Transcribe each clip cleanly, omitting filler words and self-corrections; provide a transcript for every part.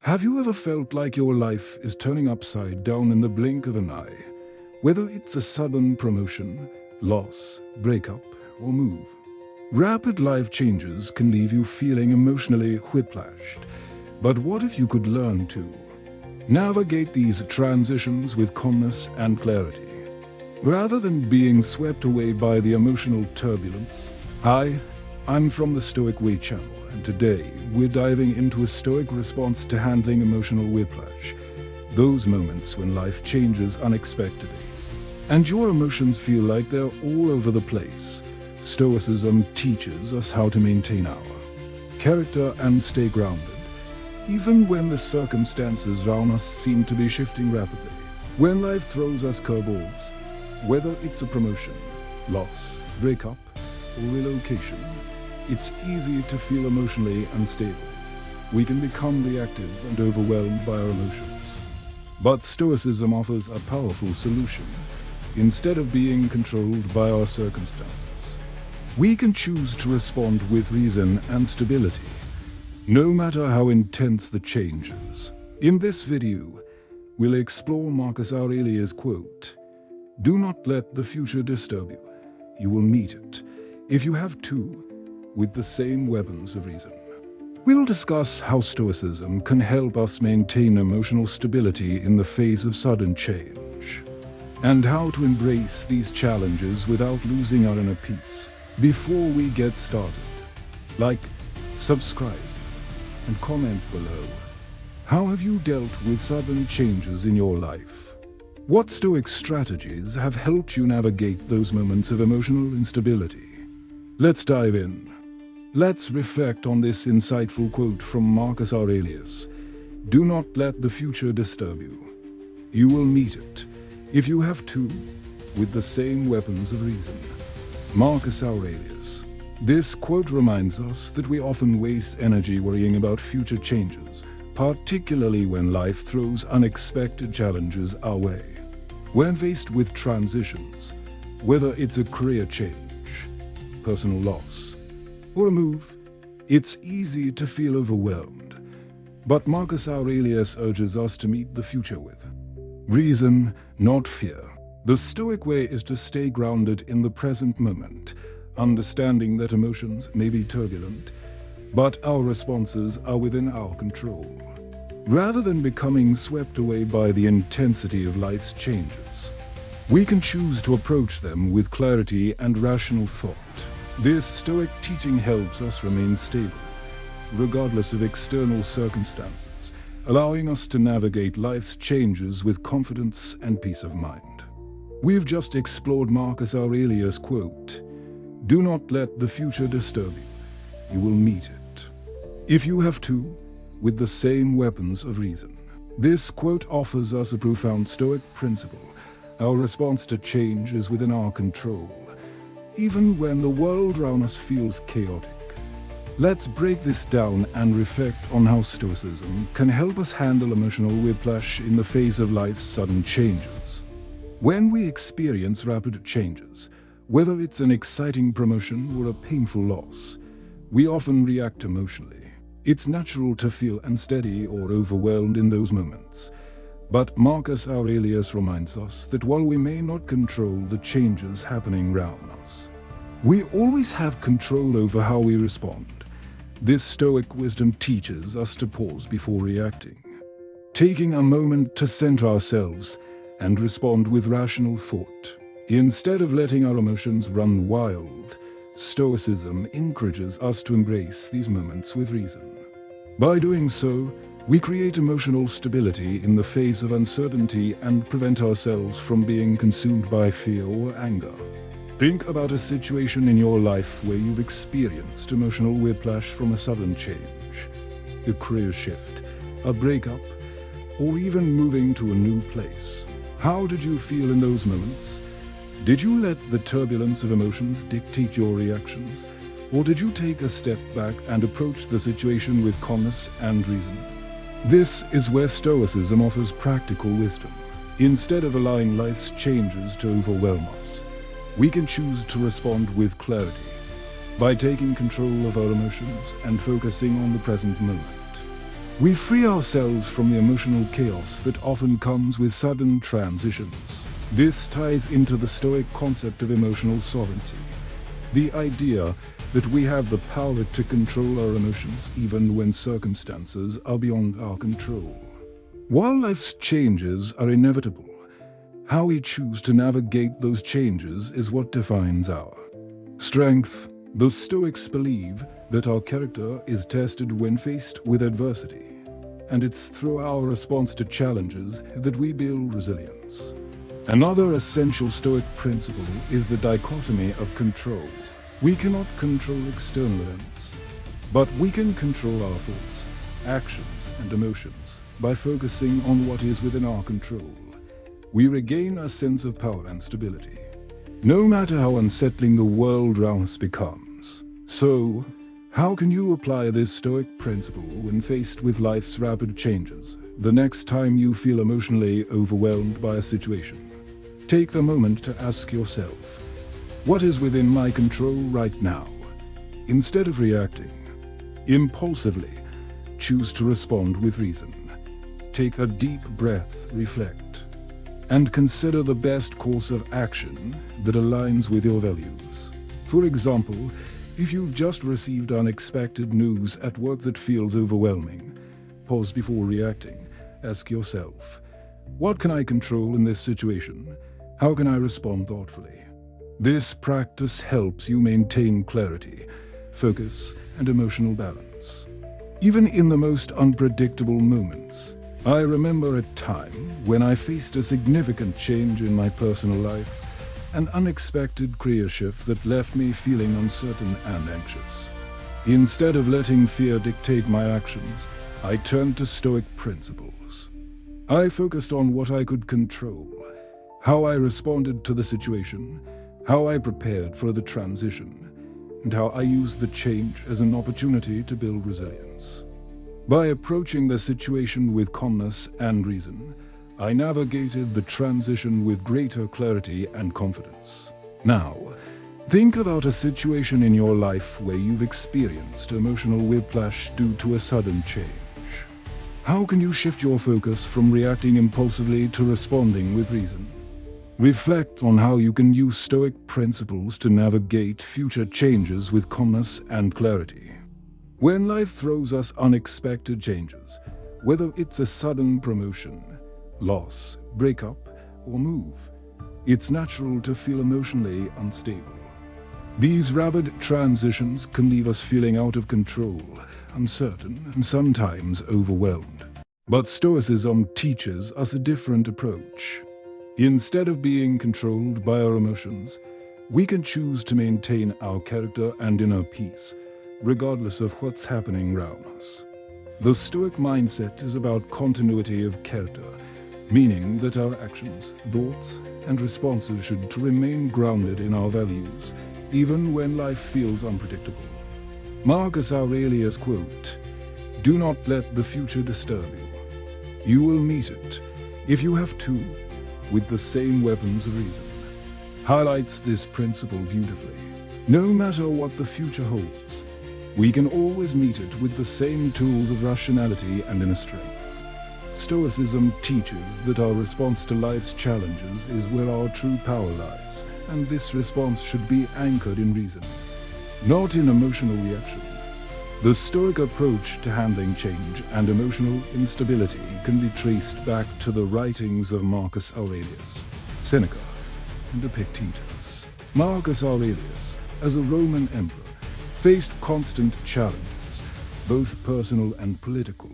Have you ever felt like your life is turning upside down in the blink of an eye? Whether it's a sudden promotion, loss, breakup, or move. Rapid life changes can leave you feeling emotionally whiplashed. But what if you could learn to navigate these transitions with calmness and clarity, rather than being swept away by the emotional turbulence? Hi, I'm from the Stoic Way channel, and today we're diving into a Stoic response to handling emotional whiplash. Those moments when life changes unexpectedly, and your emotions feel like they're all over the place. Stoicism teaches us how to maintain our character and stay grounded, even when the circumstances around us seem to be shifting rapidly. When life throws us curveballs, whether it's a promotion, loss, breakup, or relocation, it's easy to feel emotionally unstable. We can become reactive and overwhelmed by our emotions. But Stoicism offers a powerful solution. Instead of being controlled by our circumstances, we can choose to respond with reason and stability, no matter how intense the changes. In this video, we'll explore Marcus Aurelius' quote, "Do not let the future disturb you. You will meet it, if you have to, with the same weapons of reason." We'll discuss how Stoicism can help us maintain emotional stability in the face of sudden change, and how to embrace these challenges without losing our inner peace. Before we get started, like, subscribe, and comment below. How have you dealt with sudden changes in your life? What Stoic strategies have helped you navigate those moments of emotional instability? Let's dive in. Let's reflect on this insightful quote from Marcus Aurelius. "Do not let the future disturb you. You will meet it, if you have to, with the same weapons of reason." Marcus Aurelius. This quote reminds us that we often waste energy worrying about future changes, particularly when life throws unexpected challenges our way. When faced with transitions, whether it's a career change, personal loss, or a move, it's easy to feel overwhelmed. But Marcus Aurelius urges us to meet the future with reason, not fear. The Stoic way is to stay grounded in the present moment, understanding that emotions may be turbulent, but our responses are within our control. Rather than becoming swept away by the intensity of life's changes, we can choose to approach them with clarity and rational thought. This Stoic teaching helps us remain stable, regardless of external circumstances, allowing us to navigate life's changes with confidence and peace of mind. We've just explored Marcus Aurelius' quote, "Do not let the future disturb you. You will meet it, if you have to, with the same weapons of reason." This quote offers us a profound Stoic principle. Our response to change is within our control, even when the world around us feels chaotic. Let's break this down and reflect on how Stoicism can help us handle emotional whiplash in the face of life's sudden changes. When we experience rapid changes, whether it's an exciting promotion or a painful loss, we often react emotionally. It's natural to feel unsteady or overwhelmed in those moments. But Marcus Aurelius reminds us that while we may not control the changes happening around us, we always have control over how we respond. This Stoic wisdom teaches us to pause before reacting, taking a moment to center ourselves and respond with rational thought. Instead of letting our emotions run wild, Stoicism encourages us to embrace these moments with reason. By doing so, we create emotional stability in the face of uncertainty and prevent ourselves from being consumed by fear or anger. Think about a situation in your life where you've experienced emotional whiplash from a sudden change, a career shift, a breakup, or even moving to a new place. How did you feel in those moments? Did you let the turbulence of emotions dictate your reactions? Or did you take a step back and approach the situation with calmness and reason? This is where Stoicism offers practical wisdom. Instead of allowing life's changes to overwhelm us, we can choose to respond with clarity by taking control of our emotions and focusing on the present moment. We free ourselves from the emotional chaos that often comes with sudden transitions. This ties into the Stoic concept of emotional sovereignty, the idea that we have the power to control our emotions even when circumstances are beyond our control. While life's changes are inevitable, how we choose to navigate those changes is what defines our strength. The Stoics believe that our character is tested when faced with adversity, and it's through our response to challenges that we build resilience. Another essential Stoic principle is the dichotomy of control. We cannot control external events, but we can control our thoughts, actions, and emotions by focusing on what is within our control. We regain a sense of power and stability, no matter how unsettling the world around us becomes. So, how can you apply this Stoic principle when faced with life's rapid changes? The next time you feel emotionally overwhelmed by a situation, take a moment to ask yourself, what is within my control right now? Instead of reacting impulsively, choose to respond with reason. Take a deep breath, reflect, and consider the best course of action that aligns with your values. For example, if you've just received unexpected news at work that feels overwhelming, pause before reacting. Ask yourself, what can I control in this situation? How can I respond thoughtfully? This practice helps you maintain clarity, focus, and emotional balance, even in the most unpredictable moments. I remember a time when I faced a significant change in my personal life, an unexpected career shift that left me feeling uncertain and anxious. Instead of letting fear dictate my actions, I turned to Stoic principles. I focused on what I could control, how I responded to the situation, how I prepared for the transition, and how I used the change as an opportunity to build resilience. By approaching the situation with calmness and reason, I navigated the transition with greater clarity and confidence. Now, think about a situation in your life where you've experienced emotional whiplash due to a sudden change. How can you shift your focus from reacting impulsively to responding with reason? Reflect on how you can use Stoic principles to navigate future changes with calmness and clarity. When life throws us unexpected changes, whether it's a sudden promotion, loss, breakup, or move, it's natural to feel emotionally unstable. These rapid transitions can leave us feeling out of control, uncertain, and sometimes overwhelmed. But Stoicism teaches us a different approach. Instead of being controlled by our emotions, we can choose to maintain our character and inner peace, regardless of what's happening around us. The Stoic mindset is about continuity of character, meaning that our actions, thoughts, and responses should remain grounded in our values, even when life feels unpredictable. Marcus Aurelius quote, "Do not let the future disturb you. You will meet it, if you have to, with the same weapons of reason," highlights this principle beautifully. No matter what the future holds, we can always meet it with the same tools of rationality and inner strength. Stoicism teaches that our response to life's challenges is where our true power lies, and this response should be anchored in reason, not in emotional reaction. The Stoic approach to handling change and emotional instability can be traced back to the writings of Marcus Aurelius, Seneca, and Epictetus. Marcus Aurelius, as a Roman emperor, faced constant challenges, both personal and political.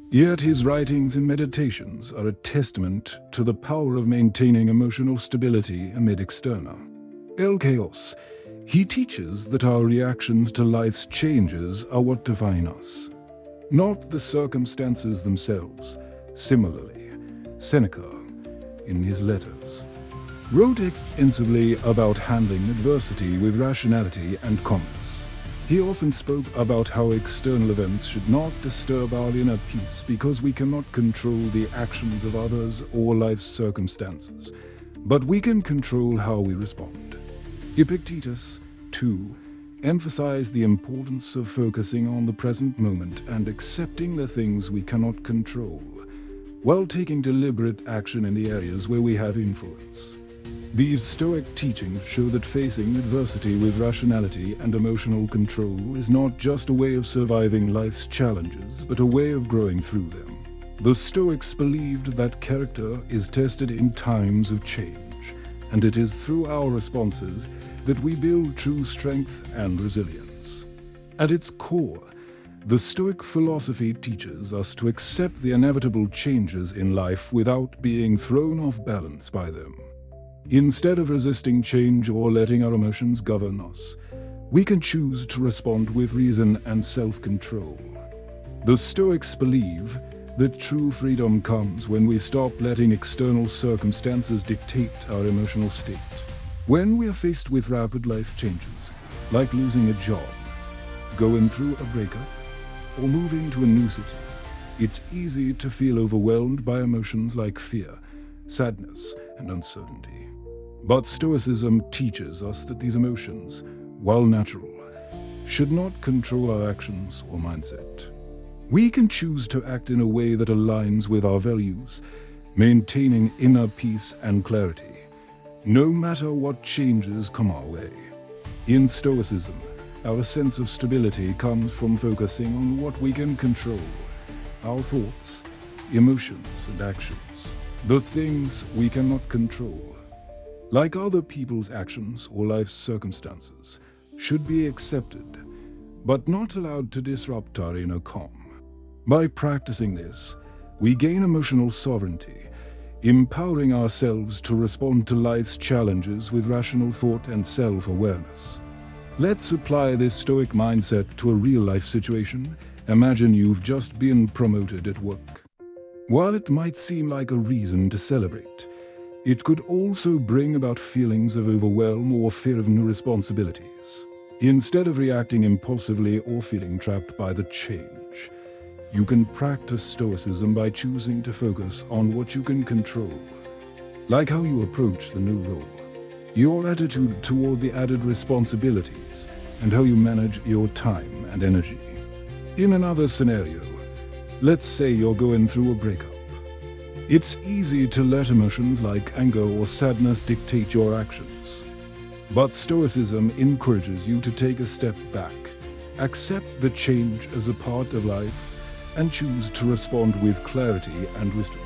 Yet his writings and meditations are a testament to the power of maintaining emotional stability amid external chaos. He teaches that our reactions to life's changes are what define us, not the circumstances themselves. Similarly, Seneca, in his letters, wrote extensively about handling adversity with rationality and calmness. He often spoke about how external events should not disturb our inner peace because we cannot control the actions of others or life's circumstances, but we can control how we respond. Epictetus, too, emphasize the importance of focusing on the present moment and accepting the things we cannot control, while taking deliberate action in the areas where we have influence. These Stoic teachings show that facing adversity with rationality and emotional control is not just a way of surviving life's challenges, but a way of growing through them. The Stoics believed that character is tested in times of change, and it is through our responses that we build true strength and resilience. At its core, the Stoic philosophy teaches us to accept the inevitable changes in life without being thrown off balance by them. Instead of resisting change or letting our emotions govern us, we can choose to respond with reason and self-control. The Stoics believe that true freedom comes when we stop letting external circumstances dictate our emotional state. When we are faced with rapid life changes, like losing a job, going through a breakup, or moving to a new city, it's easy to feel overwhelmed by emotions like fear, sadness, and uncertainty. But Stoicism teaches us that these emotions, while natural, should not control our actions or mindset. We can choose to act in a way that aligns with our values, maintaining inner peace and clarity, no matter what changes come our way. In Stoicism, our sense of stability comes from focusing on what we can control, our thoughts, emotions, and actions. The things we cannot control, like other people's actions or life's circumstances, should be accepted, but not allowed to disrupt our inner calm. By practicing this, we gain emotional sovereignty, empowering ourselves to respond to life's challenges with rational thought and self-awareness. Let's apply this Stoic mindset to a real-life situation. Imagine you've just been promoted at work. While it might seem like a reason to celebrate, it could also bring about feelings of overwhelm or fear of new responsibilities. Instead of reacting impulsively or feeling trapped by the change, you can practice Stoicism by choosing to focus on what you can control, like how you approach the new role, your attitude toward the added responsibilities, and how you manage your time and energy. In another scenario, let's say you're going through a breakup. It's easy to let emotions like anger or sadness dictate your actions. But Stoicism encourages you to take a step back, accept the change as a part of life, and choose to respond with clarity and wisdom.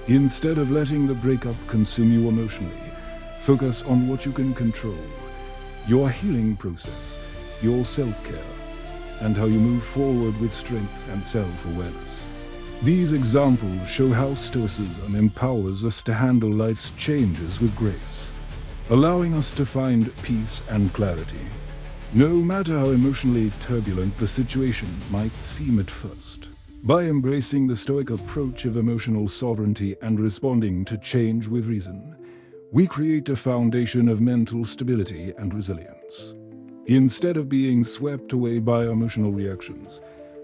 Instead of letting the breakup consume you emotionally, focus on what you can control, your healing process, your self-care, and how you move forward with strength and self-awareness. These examples show how Stoicism empowers us to handle life's changes with grace, allowing us to find peace and clarity, no matter how emotionally turbulent the situation might seem at first. By embracing the Stoic approach of emotional sovereignty and responding to change with reason, we create a foundation of mental stability and resilience. Instead of being swept away by emotional reactions,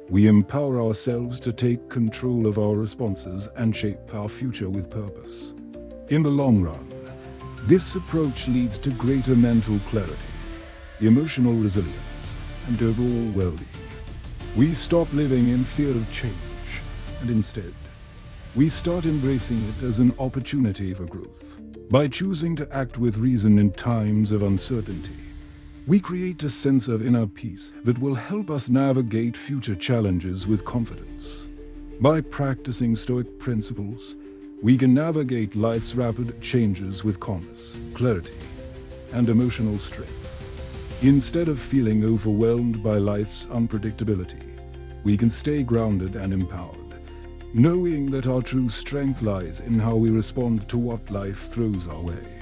we empower ourselves to take control of our responses and shape our future with purpose. In the long run, this approach leads to greater mental clarity, emotional resilience, and overall well-being. We stop living in fear of change, and instead, we start embracing it as an opportunity for growth. By choosing to act with reason in times of uncertainty, we create a sense of inner peace that will help us navigate future challenges with confidence. By practicing Stoic principles, we can navigate life's rapid changes with calmness, clarity, and emotional strength. Instead of feeling overwhelmed by life's unpredictability, we can stay grounded and empowered, knowing that our true strength lies in how we respond to what life throws our way.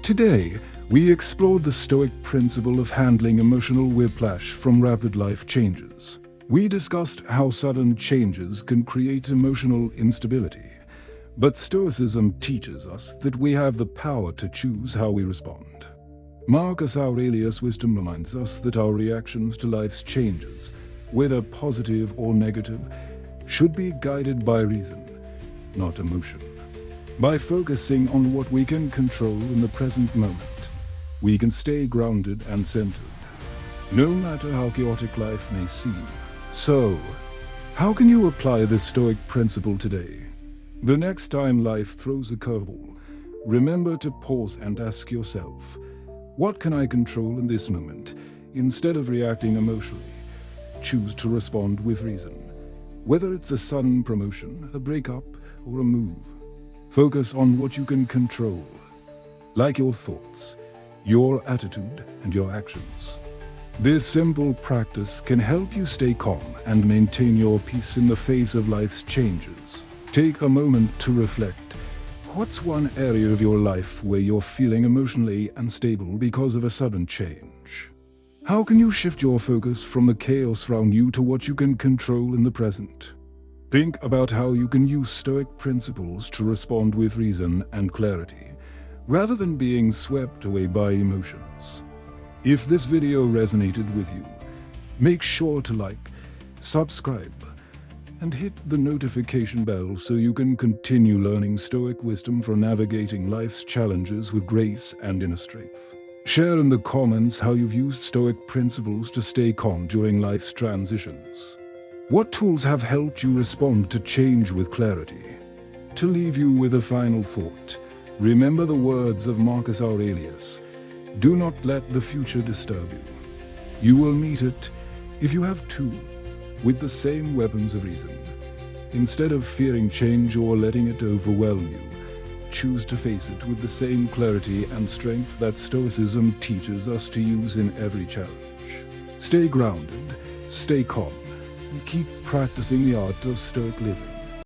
Today, we explored the Stoic principle of handling emotional whiplash from rapid life changes. We discussed how sudden changes can create emotional instability, but Stoicism teaches us that we have the power to choose how we respond. Marcus Aurelius' wisdom reminds us that our reactions to life's changes, whether positive or negative, should be guided by reason, not emotion. By focusing on what we can control in the present moment, we can stay grounded and centered. no matter how chaotic life may seem. So, how can you apply this Stoic principle today? The next time life throws a curveball, remember to pause and ask yourself, what can I control in this moment? Instead of reacting emotionally, choose to respond with reason. Whether it's a sudden promotion, a breakup, or a move, focus on what you can control, like your thoughts, your attitude, and your actions. This simple practice can help you stay calm and maintain your peace in the face of life's changes. Take a moment to reflect. What's one area of your life where you're feeling emotionally unstable because of a sudden change? How can you shift your focus from the chaos around you to what you can control in the present? Think about how you can use Stoic principles to respond with reason and clarity, rather than being swept away by emotions. If this video resonated with you, make sure to like, subscribe, and hit the notification bell so you can continue learning Stoic wisdom for navigating life's challenges with grace and inner strength. Share in the comments how you've used Stoic principles to stay calm during life's transitions. What tools have helped you respond to change with clarity? To leave you with a final thought, remember the words of Marcus Aurelius: do not let the future disturb you. You will meet it, if you have to, with the same weapons of reason. Instead of fearing change or letting it overwhelm you, choose to face it with the same clarity and strength that Stoicism teaches us to use in every challenge. Stay grounded, stay calm, and keep practicing the art of Stoic living.